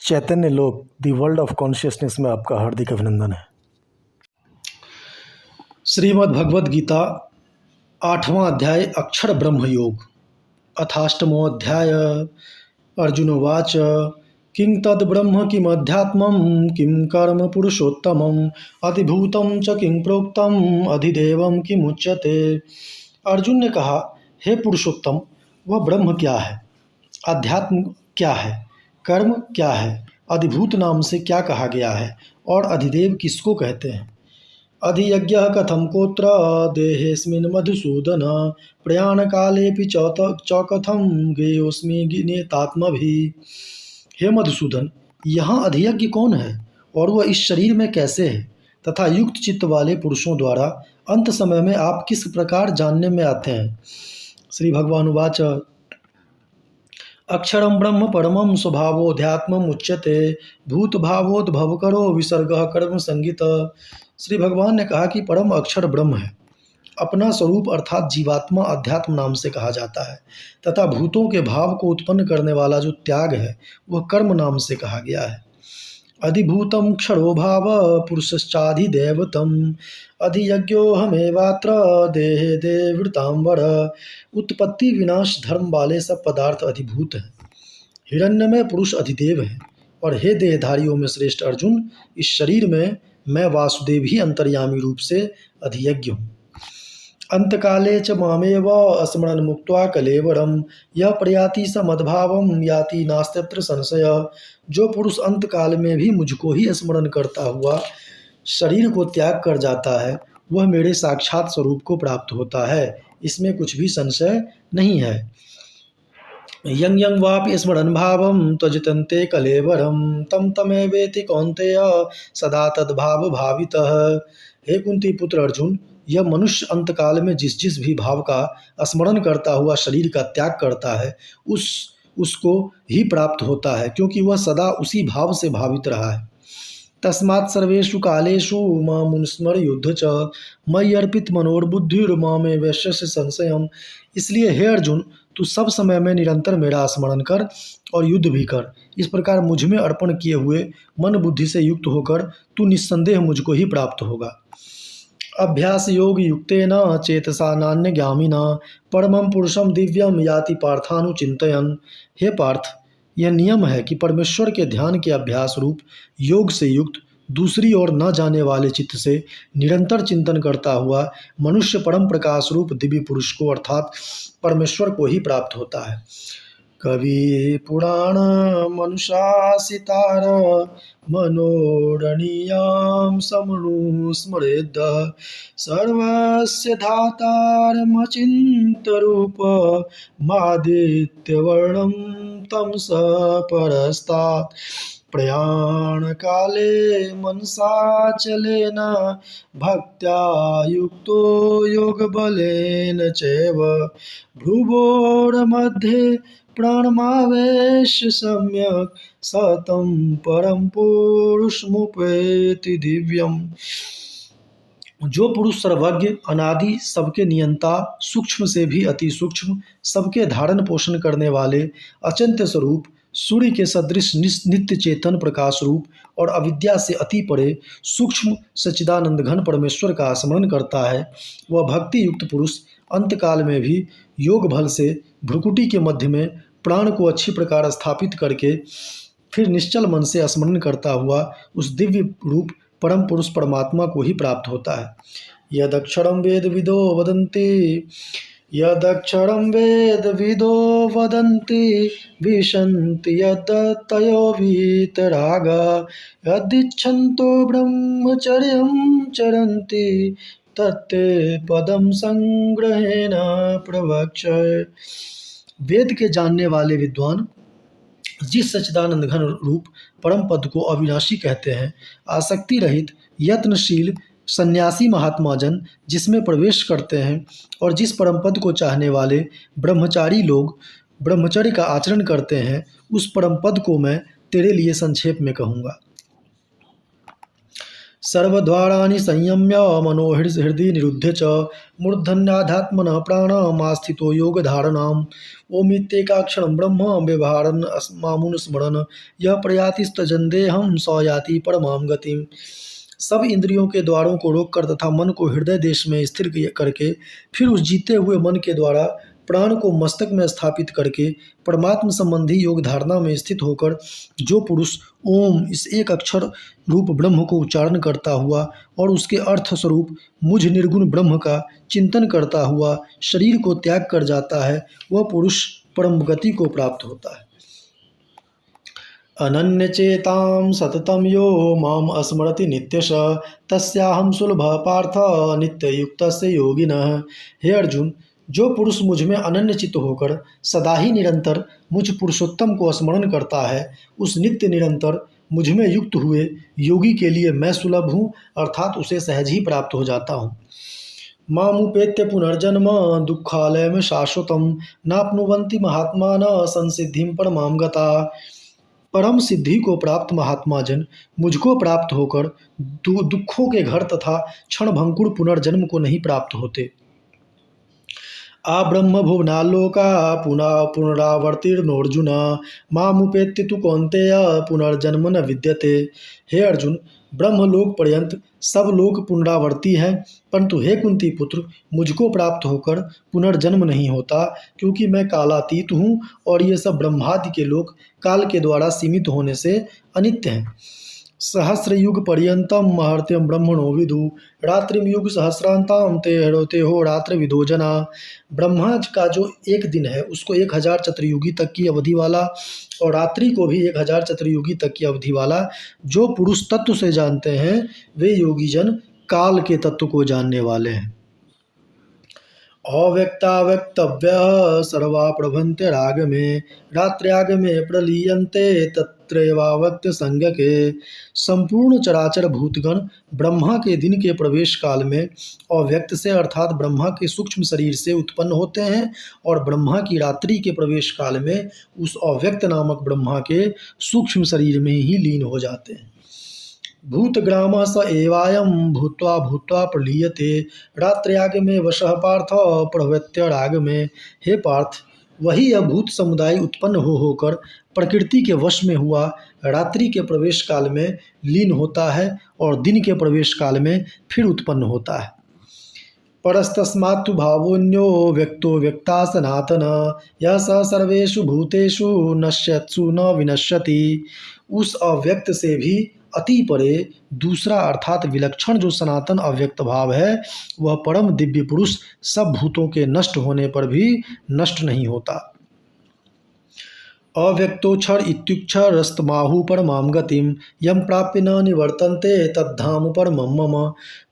चैतन्य लोक the world of consciousness में आपका हार्दिक अभिनंदन है। श्रीमद् भगवद गीता 8वां अध्याय अक्षर ब्रह्म योग अथाष्टमो अध्याय अर्जुनोवाच किं तद् ब्रह्म किमध्यात्मं किं कर्म पुरुषोत्तमम् अधिभूतं च किं प्रोक्तम् अधिदेवं किमुच्यते। अर्जुन ने कहा, हे पुरुषोत्तम, वह ब्रह्म क्या है, अध्यात्म क्या है, कर्म क्या है, अधिभूत नाम से क्या कहा गया है और अधिदेव किसको कहते हैं। अधियज्ञः कथं कोत्र देहेऽस्मिन् मधुसूदन प्रयाण कालेऽपि च कथं ज्ञेयोऽस्मि ज्ञेयतात्मभिः। हे मधुसूदन, यहाँ अधियज्ञ कौन है और वह इस शरीर में कैसे है, तथा युक्त चित्त वाले पुरुषों द्वारा अंत समय में आप किस प्रकार जानने में आते हैं। श्री भगवान उवाच अक्षरं ब्रह्म परमं स्वभावोऽध्यात्मम् उच्यते भूतभावोद्भवकरो विसर्गः कर्म संगीतः। श्री भगवान ने कहा कि परम अक्षर ब्रह्म है, अपना स्वरूप अर्थात जीवात्मा अध्यात्म नाम से कहा जाता है, तथा भूतों के भाव को उत्पन्न करने वाला जो त्याग है वह कर्म नाम से कहा गया है। अधिभूतं क्षरो भाव पुरुषश्चाधिदैवतम् अधियज्ञोऽहमेवात्र देहे देवृतांबर। उत्पत्ति विनाश धर्म वाले सब पदार्थ अधिभूत हैं, हिरण्यमय पुरुष अधिदेव है। और हे देहधारियों में श्रेष्ठ अर्जुन, इस शरीर में मैं वासुदेव ही अंतर्यामी रूप से अधियज्ञ हूँ। अंतकाले च मामेव स्मरन् मुक्त्वा कलेवरम यह प्रयाति स मद्भावम याति नास्त्यत्र संशय। जो पुरुष अंतकाल में भी मुझको ही स्मरण करता हुआ शरीर को त्याग कर जाता है वह मेरे साक्षात स्वरूप को प्राप्त होता है, इसमें कुछ भी संशय नहीं है। यं यं वापि स्मरन् भावं त्यजन्ते कलेवरं तं तमेवेति कौन्तेय सदा तद्भाव भावितः। हे कुंती पुत्र अर्जुन, यह मनुष्य अंतकाल में जिस जिस भी भाव का स्मरण करता हुआ शरीर का त्याग करता है उसको ही प्राप्त होता है, क्योंकि वह सदा उसी भाव से भावित रहा है। तस्मात् सर्वेषु कालेषु मामुनुस्मर युद्ध च मयि अर्पित मनोर्बुद्धिर्मामे वैश्यस्य संशयम्। इसलिए हे अर्जुन, तू सब समय में निरंतर मेरा स्मरण कर और युद्ध भी कर। इस प्रकार मुझ में अर्पण किए हुए मन बुद्धि से युक्त होकर तू निस्संदेह मुझको ही प्राप्त होगा। अभ्यास योग युक्तेन चेतसा नान्यगामिना परमं पुरुषं दिव्यम याति पार्थानुचिंतयन्। हे पार्थ, यह नियम है कि परमेश्वर के ध्यान के अभ्यास रूप योग से युक्त दूसरी ओर न जाने वाले चित्त से निरंतर चिंतन करता हुआ मनुष्य परम प्रकाश रूप दिव्य पुरुष को अर्थात परमेश्वर को ही प्राप्त होता है। कवि पुराण मनुषासितार मनोरणीयां समनुस्मरेद् सर्वस्य धातारमचिन्त्यरूप मादित्यवर्णं तं स परस्तात् प्रयाण काले मनसाचलेन भक्त्या युक्तो योगबलेन चैव भ्रुवोर्मध्ये प्राणमावेश्य सम्यक् सतं परम पुरुषमुपैति दिव्यम। जो पुरुष सर्वज्ञ अनादि सबके नियंता सूक्ष्म से भी अति सूक्ष्म सबके धारण पोषण करने वाले अचिंत्य स्वरूप सूर्य के सदृश नित्य चेतन प्रकाश रूप और अविद्या से अति परे सूक्ष्म सच्चिदानंद घन परमेश्वर का स्मरण करता है, वह भक्ति युक्त पुरुष अंतकाल में भी योग बल से भ्रुकुटी के मध्य में प्राण को अच्छी प्रकार स्थापित करके फिर निश्चल मन से स्मरण करता हुआ उस दिव्य रूप परम पुरुष परमात्मा को ही प्राप्त होता है। यदक्षरं वेदविदो वदन्ति विशन्ति यद्तयो वीतरागा यदिच्छन्तो ब्रह्मचर्यं चरन्ति तत्ते पदम संग्रहेण प्रवक्ष्ये। वेद के जानने वाले विद्वान जिस सच्चिदानंद घन रूप परम पद को अविनाशी कहते हैं, आसक्ति रहित यत्नशील सन्यासी महात्मा जन जिसमें प्रवेश करते हैं और जिस परम पद को चाहने वाले ब्रह्मचारी लोग ब्रह्मचर्य का आचरण करते हैं, उस परम पद को मैं तेरे लिए संक्षेप में कहूँगा। सर्वद्वाराणि संयम्य मनोहृदि निरुध्य च मूर्धन्याध्यात्मनः प्राणमास्थितो योगधारणाम् ओमित्येकाक्षरं ब्रह्म व्यवहारन् मामुनुस्मरन् यह प्रयातिस्तजन्देहं स याति परमां गतिम्। सब इंद्रियों के द्वारों को रोककर तथा मन को हृदय देश में स्थिर करके फिर उस जीते हुए मन के द्वारा प्राण को मस्तक में स्थापित करके परमात्म संबंधी योग धारणा में स्थित होकर जो पुरुष ओम इस एक अक्षर रूप ब्रह्म को उच्चारण करता हुआ और उसके अर्थ स्वरूप मुझ निर्गुण ब्रह्म का चिंतन करता हुआ शरीर को त्याग कर जाता है, वह पुरुष परम गति को प्राप्त होता है। अनन्यचेतां सततं यो माम स्मरति नित्यश तस्याहं सुलभ पार्थ नित्ययुक्तस्य योगिनः। हे अर्जुन, जो पुरुष मुझ में अनन्य चित्त होकर सदा ही निरंतर मुझ पुरुषोत्तम को स्मरण करता है, उस नित्य निरंतर मुझ में युक्त हुए योगी के लिए मैं सुलभ हूँ, अर्थात उसे सहज ही प्राप्त हो जाता हूँ। मामुपेत्य पुनर्जन्म दुःखालयं शाश्वतं नाप्नुवन्ति महात्मानः संसिद्धिं परमां गताः। परम सिद्धि को प्राप्त महात्मा जन मुझको प्राप्त होकर दुखों के घर तथा क्षण भंकुर पुनर्जन्म को नहीं प्राप्त होते। आ ब्रह्म भुवनालोका पुनः पुनरावर्तिर्नोर्जुन मामुपेत्य तु कौन्तेय पुनर्जन्म न विद्यते। हे अर्जुन, ब्रह्मलोक पर्यंत सब लोग पुनरावर्ती हैं, परंतु हे कुंती पुत्र, मुझको प्राप्त होकर पुनर्जन्म नहीं होता, क्योंकि मैं कालातीत हूँ और ये सब ब्रह्मादि के लोग काल के द्वारा सीमित होने से अनित्य हैं। सहस्र युग पर्यंतम महर्त्यम ब्रह्मणो विदु रात्रिम युग सहस्रांताम ते हो रात्र विदो जना। ब्रह्मा का जो एक दिन है उसको 1000 चतुर्युगी तक की अवधि वाला और रात्रि को भी 1000 चतुर्युगी तक की अवधि वाला जो पुरुष तत्व से जानते हैं, वे योगी जन काल के तत्व को जानने वाले हैं। अव्यक्ताव्यक्तव्य सर्वा प्रभन्ते राग में रात्र्याग में प्रलीयन्ते तत्रैवाव्यक्त संज्ञके। संपूर्ण चराचर भूतगण ब्रह्मा के दिन के प्रवेश काल में अव्यक्त से अर्थात ब्रह्मा के सूक्ष्म शरीर से उत्पन्न होते हैं और ब्रह्मा की रात्रि के प्रवेश काल में उस अव्यक्त नामक ब्रह्मा के सूक्ष्म शरीर में ही लीन हो जाते हैं। भूतग्रामः स एवायं भूत्वा भूत्वा प्रलीयते रात्र्याग में वशः पार्थ प्रवृत्य राग में। हे पार्थ, वही यह भूत समुदाय उत्पन्न होकर प्रकृति के वश में हुआ रात्रि के प्रवेश काल में लीन होता है और दिन के प्रवेश काल में फिर उत्पन्न होता है। परस्तस्मात्तु भावोऽन्यो व्यक्तो व्यक्ता सनातन यह स सर्वेषु भूतेषु नश्यत्सु न विनश्यति। उस अव्यक्त से भी अति परे दूसरा अर्थात विलक्षण जो सनातन अव्यक्त भाव है, वह परम दिव्य पुरुष सब भूतों के नष्ट होने पर भी नष्ट नहीं होता। अव्यक्तोक्षर इत्युक्षरस्तमाहु परमां गतिम यम प्राप्य न निवर्तन्ते तद्धाम परमं मम।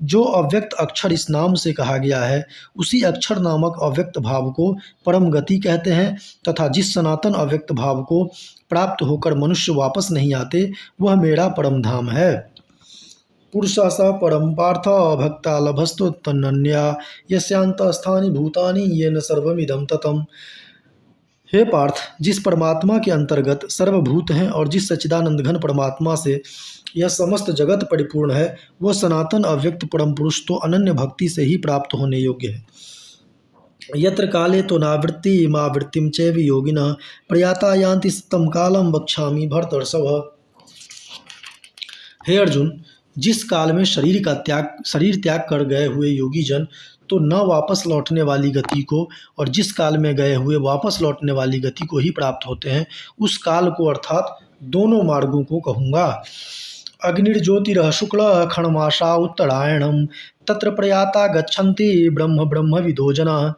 जो अव्यक्त अक्षर इस नाम से कहा गया है, उसी अक्षर नामक अव्यक्त भाव को परम गति कहते हैं तथा जिस सनातन अव्यक्त भाव को प्राप्त होकर मनुष्य वापस नहीं आते, वह मेरा परम धाम है। पुरुषः स परम पार्थ भक्ता लभस्तोत्तन्नन्या यस्यान्तस्थानि भूतानि येन सर्वमिदं ततम्। हे पार्थ, जिस परमात्मा के अंतर्गत सर्वभूत हैं और जिस सच्चिदानंद घन परमात्मा से यह समस्त जगत परिपूर्ण है, वह सनातन अव्यक्त परम पुरुष तो अनन्य भक्ति से ही प्राप्त होने योग्य है। यत्र काले तो नावृत्ति मावृत्तिम चैव योगिनः प्रयाता यान्ति सततं कालम वक्ष्यामि भरतर्षभ। हे अर्जुन, जिस काल में शरीर त्याग कर गए हुए योगी जन तो न वापस लौटने वाली गति को और जिस काल में गए हुए वापस लौटने वाली गति को ही प्राप्त होते हैं, उस काल को अर्थात दोनों मार्गों को कहूँगा। अग्निर्ज्योतिरः शुक्ल खण्डमासा उत्तरायणम तत्र प्रयाता गच्छन्ति ब्रह्म ब्रह्म विदो जनाः।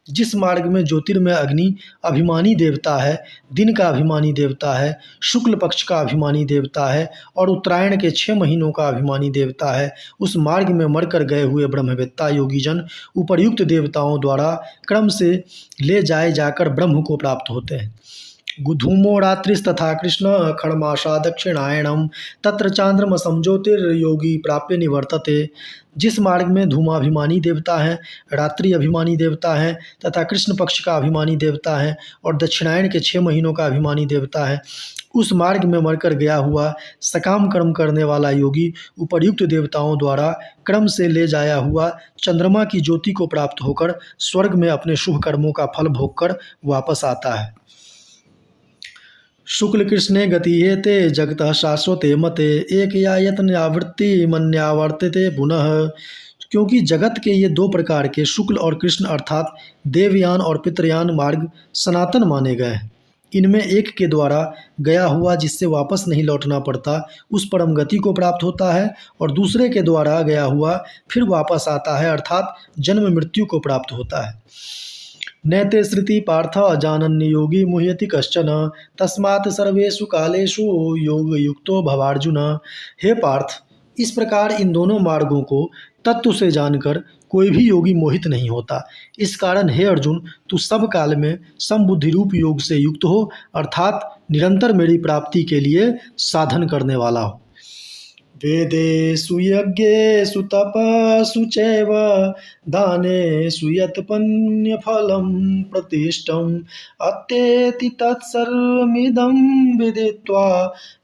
जिस मार्ग में ज्योतिर्मय अग्नि अभिमानी देवता है, दिन का अभिमानी देवता है, शुक्ल पक्ष का अभिमानी देवता है और उत्तरायण के 6 महीनों का अभिमानी देवता है, उस मार्ग में मरकर गए हुए ब्रह्मवेत्ता योगीजन उपर्युक्त देवताओं द्वारा क्रम से ले जाए जाकर ब्रह्म को प्राप्त होते हैं। धूमो रात्रिस्तथा कृष्ण खण्डमासा दक्षिणायणम तत्र चांद्रमसम ज्योतिर्योगी प्राप्य निवर्तते। जिस मार्ग में धूमाभिमानी देवता है, रात्रि अभिमानी देवता है तथा कृष्ण पक्ष का अभिमानी देवता है और दक्षिणायन के 6 महीनों का अभिमानी देवता है, उस मार्ग में मरकर गया हुआ सकाम कर्म करने वाला योगी उपर्युक्त देवताओं द्वारा क्रम से ले जाया हुआ चंद्रमा की ज्योति को प्राप्त होकर स्वर्ग में अपने शुभ कर्मों का फल भोगकर वापस आता है। शुक्ल कृष्णे गतिहेते जगतः शाश्वते मते एक यायतन्यावृत्ति मन्यावर्तते पुनः। क्योंकि जगत के ये 2 प्रकार के शुक्ल और कृष्ण अर्थात देवयान और पितृयान मार्ग सनातन माने गए हैं। इनमें एक के द्वारा गया हुआ जिससे वापस नहीं लौटना पड़ता उस परम गति को प्राप्त होता है और दूसरे के द्वारा गया हुआ फिर वापस आता है अर्थात जन्म मृत्यु को प्राप्त होता है। नैते श्रुति पार्थ जानन्य योगी मुह्यति कश्चन तस्मात् सर्वेषु कालेषु योग युक्तो भवार्जुन। हे पार्थ, इस प्रकार इन दोनों मार्गों को तत्व से जानकर कोई भी योगी मोहित नहीं होता। इस कारण हे अर्जुन, तू सब काल में समबुद्धि रूप योग से युक्त हो अर्थात निरंतर मेरी प्राप्ति के लिए साधन करने वाला हो। वेदेषु यज्ञेषु तपस्सु चैव दानेषु यत् पुण्यफलं प्रतिष्ठम् अत्येति तत्सर्वमिदं विदित्वा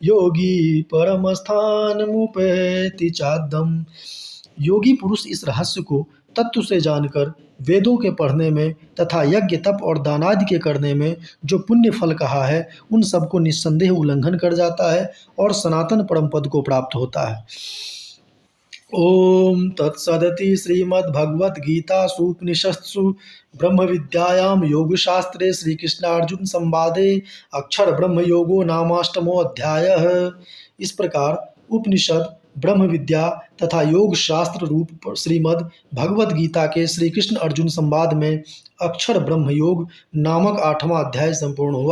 योगी परमस्थानमुपैति चाद्यम्। योगी पुरुष इस रहस्य को तत्व से जानकर वेदों के पढ़ने में तथा यज्ञ तप और दानादि के करने में जो पुण्य फल कहा है उन सब को निस्संदेह उल्लंघन कर जाता है और सनातन परम पद को प्राप्त होता है। ओम तत्सदिति श्रीमद्भगवद्गीतासु उपनिषत्सु ब्रह्म विद्यायां योगशास्त्रे श्री कृष्णार्जुन संवादे अक्षर ब्रह्म योगो नामाष्टमो अध्यायः। इस प्रकार उपनिषद, ब्रह्म विद्या तथा योग शास्त्र रूप श्रीमद् भगवद गीता के श्री कृष्ण अर्जुन संवाद में अक्षर ब्रह्म योग नामक 8वां अध्याय संपूर्ण हुआ।